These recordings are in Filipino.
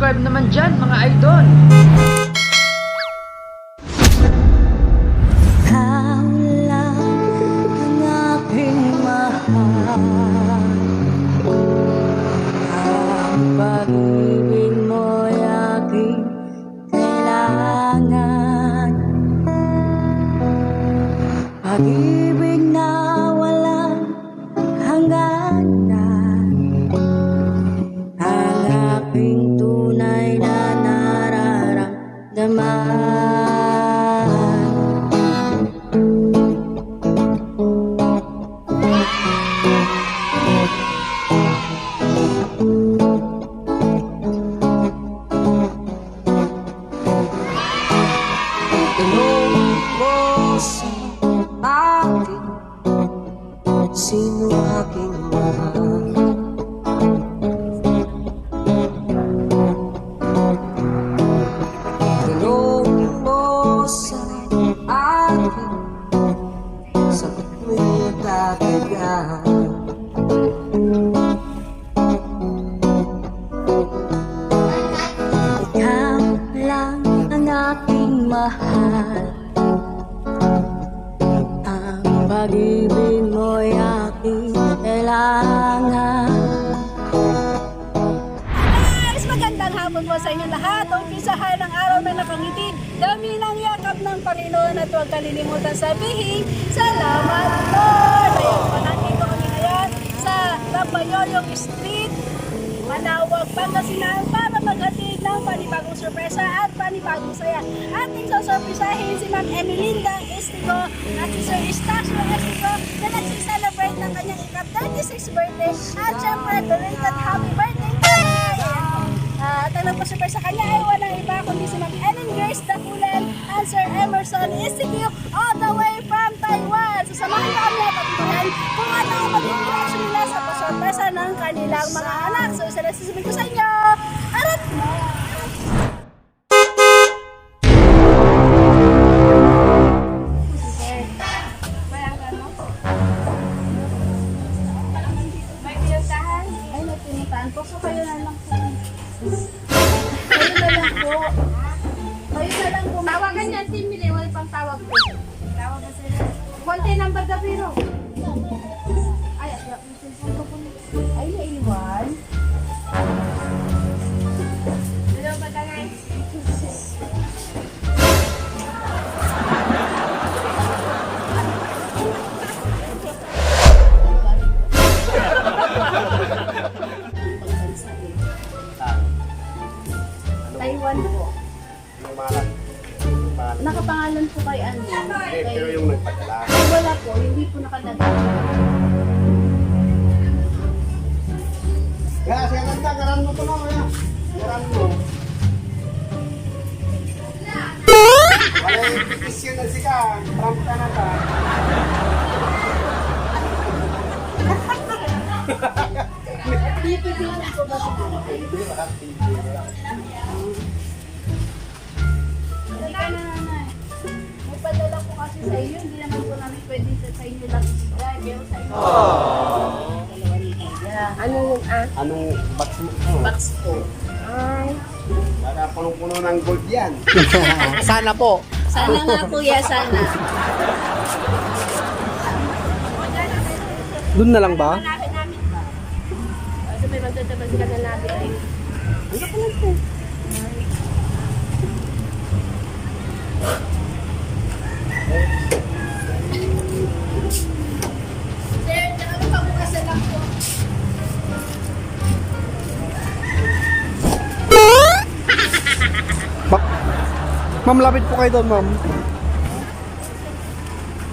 subscribe naman dyan mga idol. Ikaw lang ang aking mahal. Ang pag-ibig mo'y aking kailangan. Pag-ibig na walang hangganan. Ang aking tunay na nararamdaman. Sino aking mahal? Tanong mo sa akin, sagot mo'y tatagan. Ikaw lang ang aking mahal. Pag-ibig mo'y aking kailangan. Guys, magandang hapon po sa inyo lahat. Umpisahan ng araw na nakangiti. Dami ng yakap ng Panginoon at huwag kalilimutan sabihin, salamat Lord! Ayan po, nandito kami ngayon sa Rambayoyong Street, Manawag, Pangasinan para maghatid ng panibagong sorpresa at panibagong saya. Ating sasorpresahin si Ma'am Emelinda Estigo at si Sir Estacio Estigo na nagsiselebrate ng kanyang ika-36th birthday at syempre belated happy birthday today! At ang nagpasurpresa sa kanya ay walang iba kundi si Ma'am Ellen Grace Dakulan and Sir Emerson Estigo all the way from Taiwan. So samahan na kami at pagkuhan kung ano ang magiging reaction nila sa pasurpresa ng kanilang mga anak. So isa na sasabihin ko sa inyo, arat mo! May pinuntahan? Ay, may pinuntahan po. So kayo na lang po. Kayo na lang po. Kayo na lang po. Tawagan niyan, Team Mili. Wala pang tawag po. Tawag na sila. Konti number the biro. Ay, ay, naiwan. Hello, Batangay. Taiwan po. Nakapangalan po kay ano? Pero yung nagpadala. Ay, wala po. Hindi po nakalagay. Kaya siya ganda, karan mo to na kaya. Karan mo. Wala yung petisyon na sika. Trump ka na ta. Pipipiliin po ba ito? Hindi ka na nanay. May padala po kasi sa iyo. Hindi naman po namin pwede sa inyo lang ibigay. Pero sa inyo. Dalawa ni Kuya. Anong box mo? Box po. Para punong-puno ng gold yan. Sana po. Sana nga Kuya, sana. Doon na lang ba? Hanapin namin ba? Kasi may magtatabas ka na nabi ay. Ano ka lang po? Sir, ano pa bukas na lang po? Ma'am, lapit po kayo doon, ma'am.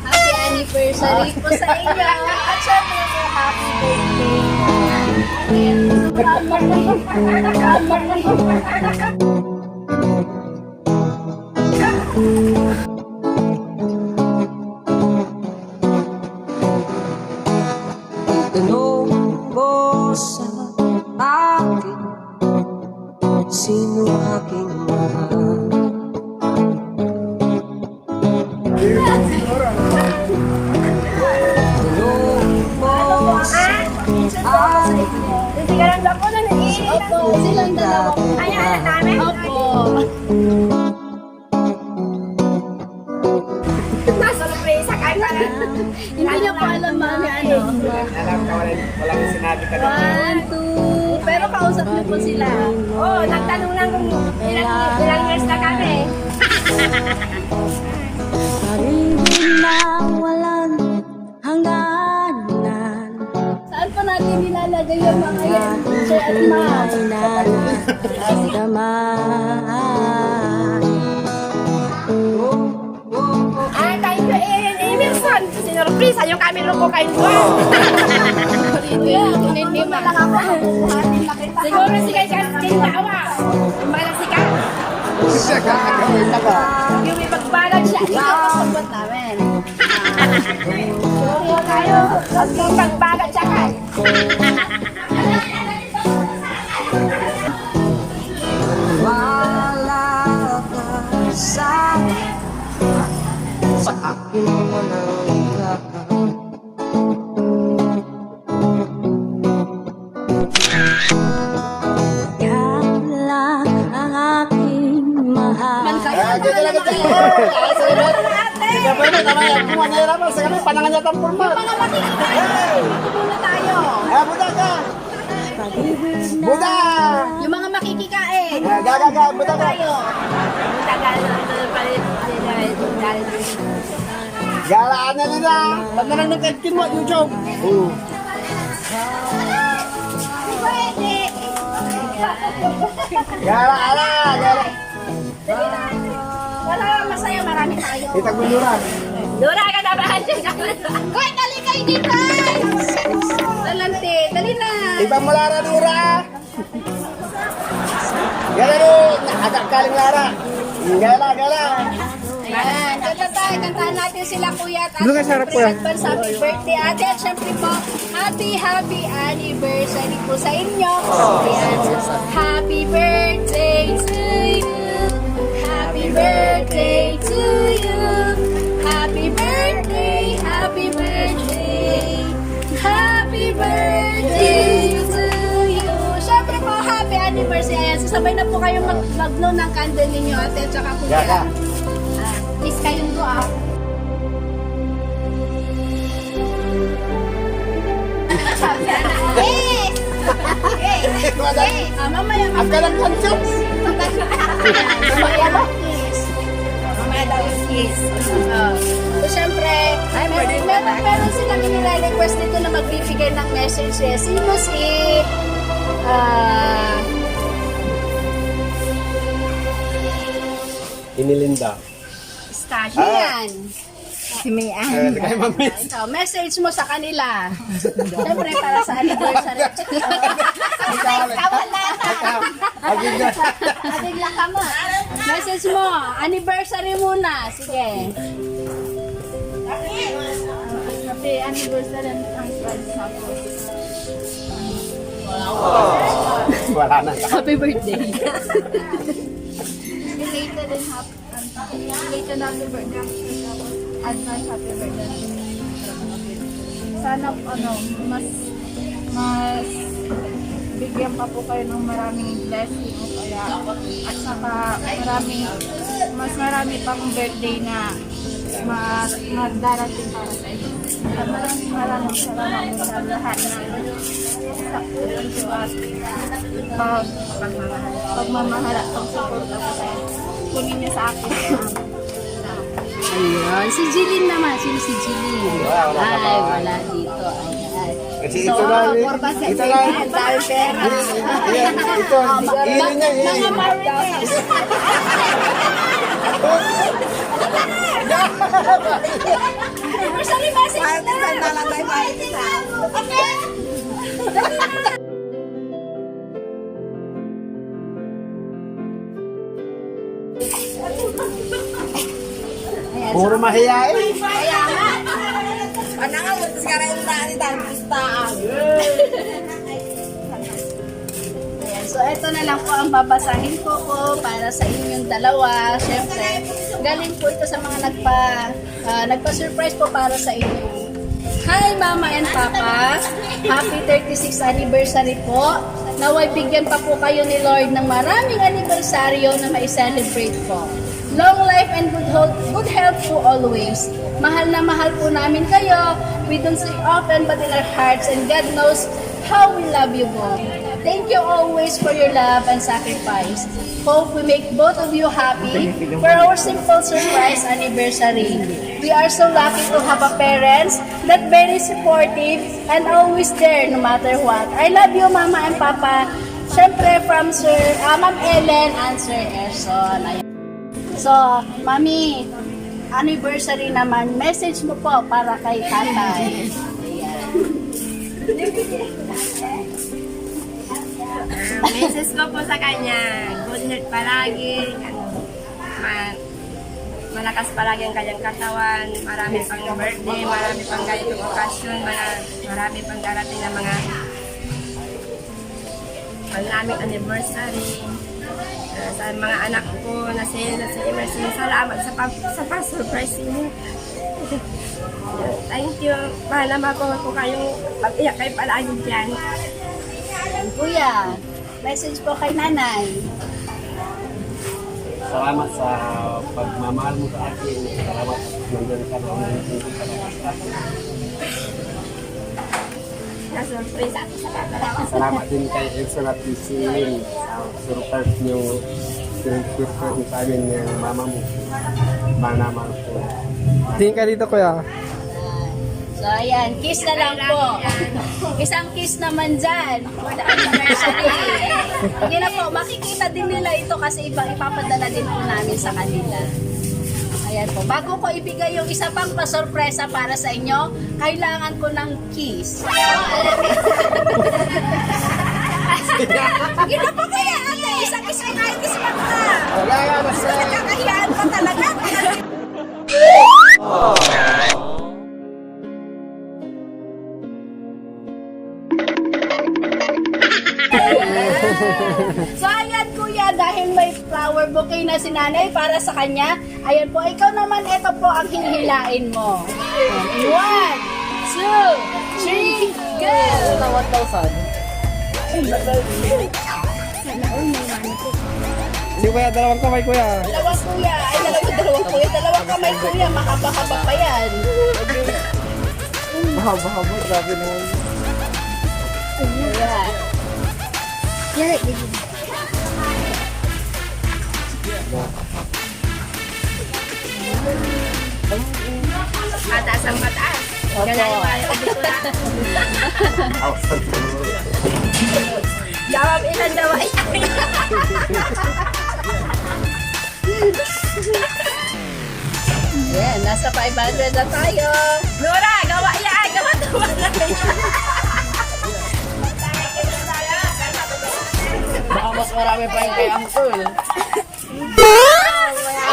Happy anniversary po sa inyo. At syempre po, happy Tanong mo sa akin, sino aking mahal? Tanong mo sa akin, Sige lang po na naiilang Opo, silang dalawa po. Ay, anak namin? Opo. Nasurpresa ka na. Hindi niya po alam mami ano. Alam ka, walang sinabi ka na. 1, 2. Pero kausap niyo po sila. Oo, nagtanong lang kung ilang years na kami. Pag-ibig na walang hangganan. Saan pa natin nilalagay yung mga yan? Sir at ma'am. Ay nararamdaman. Ay, thank you, Erin Emerson. Sinurpresa yung kami lupo kayo. Kuya, kung hindi mo lang ako, buhatin na kita. Siguro si kay Justin Lawa. Umalang si Ka. Siya kakakita ka. Yung may pagbalag siya. Ikaw ang sagot namin. Sorry tayo. At yung pagbalag siya ka. Wala ka sa akin walang kakang. Ikaw lang ang aking mahal. Ah, dito lang ito. Ah, sa ibot. Sige po yun, tama yan. Kung ano yan, sa kami, panangan niya itong format. Muna tayo. Ah, buda ka. Pag-ibig na Buda! Yung mga makikikain. Ah, gaga, buda ka. Tayo. Tagal na ito palit. Galaan na nila. Ba't na lang nag-edkin mo, YouTube? Oo. Galaan na, galaan. Wala, masaya, marami tayo. Itag bunduran. Dura ka na ba? Koy, dali kayo dito, guys! Dalante, dali na. Ibang mo Lara Dura. Gala ro, agak kaling Lara. Gala, gala. Ayan, kanta tayo, kantahan natin sila kuya at Doon ka sa harap, kuya. advance happy birthday ate at syempre po happy anniversary po sa inyo. Ayan, happy birthday to you, happy birthday to you, happy birthday, happy birthday, happy birthday to you. Syempre po happy anniversary. Ayan, sasabay na po kayong mag-blow ng candle ninyo ate at saka kuya. Gaga. Please kayong doa. Yes! Mamaya, Ang galang conscious. mamaya ba? Kiss. Mamaya daw yung kiss. So, syempre, meron silang nila-request dito na magbibigay ng message. Sino si... Inilinda. Yan. Si Mayan. Kaya mamiss. Ikaw, message mo sa kanila. Siyempre, para sa anniversary. Abigla ka mo. Message mo, anniversary muna. Sige. Happy anniversary ang Wala na. Happy birthday. Related and happy. Related happy birthday. Advance happy birthday. Sana mas bigyan pa po kayo ng maraming blessing o kaya at saka mas marami pang birthday na magdarating para sa inyo. At maraming salamat sa lahat na sa puso at pagmamahal at pagsuporta po sa inyo. Kunin niyo sa akin. Ayun. Si Jilin naman. Sino si Jilin? Ay, wala dito. Ayan. Kasi ito lang. Ito lang. Dahil pera. Ito. Iilin niya. Mga Marites. Anniversary message na. Okay. Puro mahiyain. Kaya nga. Ayan, so ito na lang po ang babasahin ko para sa inyong dalawa. Siyempre, galing po ito sa mga nagpa-surprise po para sa inyo. Hi Mama and Papa, happy 36th anniversary po. Naway bigyan pa po kayo ni Lord ng maraming anibersaryo na mai-celebrate po. Long life and good health po always. Mahal na mahal po namin kayo. We don't say often but in our hearts, and God knows how we love you both. Thank you always for your love and sacrifice. Hope we make both of you happy for our simple surprise anniversary. We are so lucky to have a parents that very supportive and always there no matter what. I love you, Mama and Papa. Siyempre from Ma'am Ellen and Sir Erson. Ayan. So, Mami, anniversary naman, message mo po para kay tatay. Message ko po sa kanya, good health palagi, malakas palagi ang kanyang katawan, marami pang birthday, marami pang ganitong okasyon, marami pang darating na mga panaming anniversary. Sa mga anak ko na si Emerson, salamat sa pa-surprise niyo. Thank you. Bahala makuha ko kayong pag-iyak kayo palagi dyan. Kuya, message po kay nanay. Salamat sa pagmamahal mo sa akin. Salamat nandiyan ka na Na-surprise ako sa kakalawa. Salamat din kay Elson at Lucille sa surprise niyo pinag-surprise sa amin ng mama mo. Manamal po. Tingin ka dito, kuya. So, ayan, kiss na lang po. Isang kiss naman dyan for the anniversary. Hindi na po, makikita din nila ito kasi ipapadala din po namin sa kanila. Ayan po. Bago ko ibigay yung isa pang pasorpresa para sa inyo, kailangan ko ng kiss. Sige na po kaya, ate. Isang kiss na kahit kiss pa ka. Wala nga, basta. Nakakahiyaan ka talaga. So ayan kuya, dahil may flower bouquet na si nanay para sa kanya, ayan po, ikaw naman, ito po ang hihilain mo. 1, 2, 3, go! 1,000. Si kuya, dalawang kamay, kuya. Dalawang kuya, ay dalawang kuya, dalawang kamay kuya, makapahaba pa yan. Mahaba-haba, grabe naman. Ayan. Mataas ang mataas. Ganyan yung mga kabitulan. Jawab ilan daw ay. Ayan, nasa 500 na tayo. Nora, gawa yan. Gawa na. Baka mas marami pa yung kay Uncle.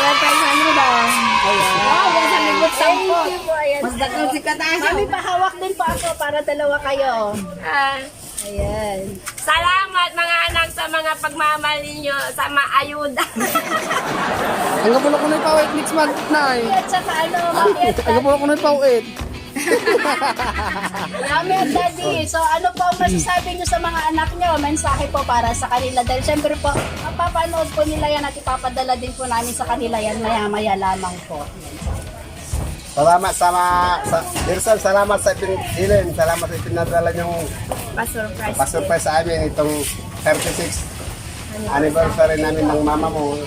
Ayan, 500 ah. Ayan. Wow, Thank you po. Ayan. Mas dakil si Katayo. Mami, pahawak din po ako para dalawa kayo. Ayan. Salamat mga anak sa mga pagmamahal ninyo, sa maayuda. Ang gabulo ko na yung pawit next month, nay. At saka ano, Mami at Ang gabulo ko na yung pawit. Mami at Daddy. So ano po ang masasabi nyo sa mga anak nyo? Mensahe po para sa kanila. Dahil syempre po, mapapanood po nila yan at ipapadala din po namin sa kanila yan maya-maya lamang po. Salamat Elson, salamat sa Ellen, salamat sa pinadala yung Pa-surprise. pasurprise sa amin itong 36 anniversary namin ng mama mo.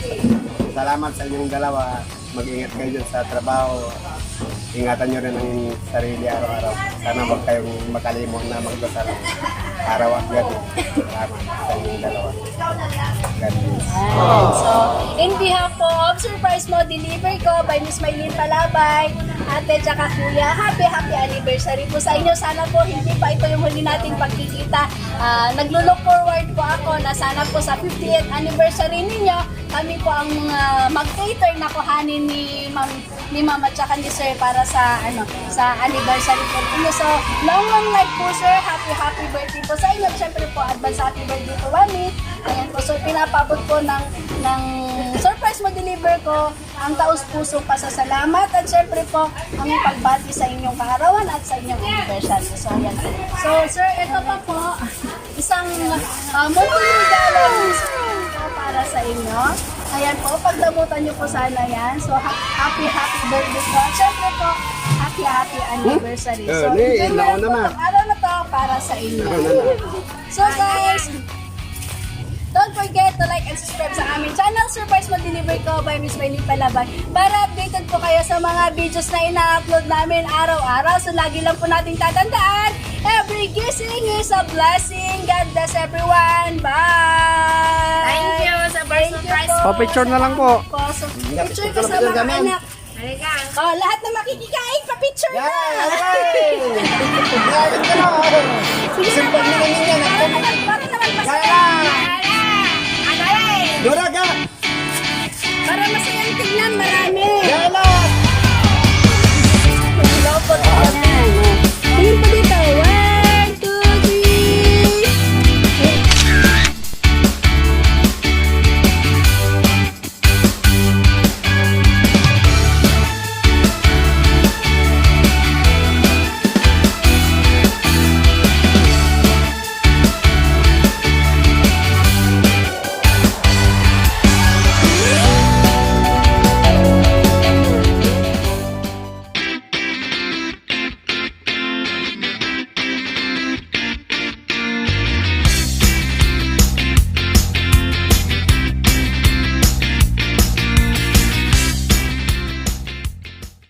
Salamat sa inyong dalawa. Mag-ingat kayo dyan sa trabaho. Ingatan nyo rin ang sarili araw-araw. Sana huwag kayong makalimot na magdasal araw at gabi. Salamat sa inyong dalawa. God bless. So, in behalf po of Surprise Mo Deliver ko by Miss Maylene Palabay, ate tsaka kuya, happy anniversary po sa inyo. Sana po hindi pa ito yung huli nating pagkikita. Naglo-look forward po ako na sana po sa 50th anniversary ninyo, kami po ang mag-cater na kuhanin ni Ma'am at tsaka ni Sir para sa anniversary po ninyo. So, long life po Sir, happy birthday po sa inyo. Siyempre po, advance happy birthday po Mami. Ayan po, so pinapabot po ng surprise Surprise mo deliver ko ang taus-puso pasasalamat at syempre po ang pagbati sa inyong kaarawan at sa inyong anniversary. So, ayan. So, sir, ito pa po, isang multi-million para sa inyo. Ayan po, pagdabutan nyo po sana yan. So, happy birthday po. Syempre po, happy anniversary. So, enjoy mo lang po itong araw na to para sa inyo. So, guys, don't forget to like and subscribe sa aming channel, Surprise Mo Deliver Ko by Miss Maylin Palabay, para updated po kayo sa mga videos na ina-upload namin araw-araw. So, lagi lang po nating tatandaan, every kissing is a blessing. God bless everyone. Bye! Thank you sa birthday surprise. Pa-picture na lang po. So, picture ka sa mga anak. Halika. Oh, lahat na makikikain, pa-picture na! Simple na lang yan. Para naman masaya. Dora ka! Para masayang tignan, marami. Yala!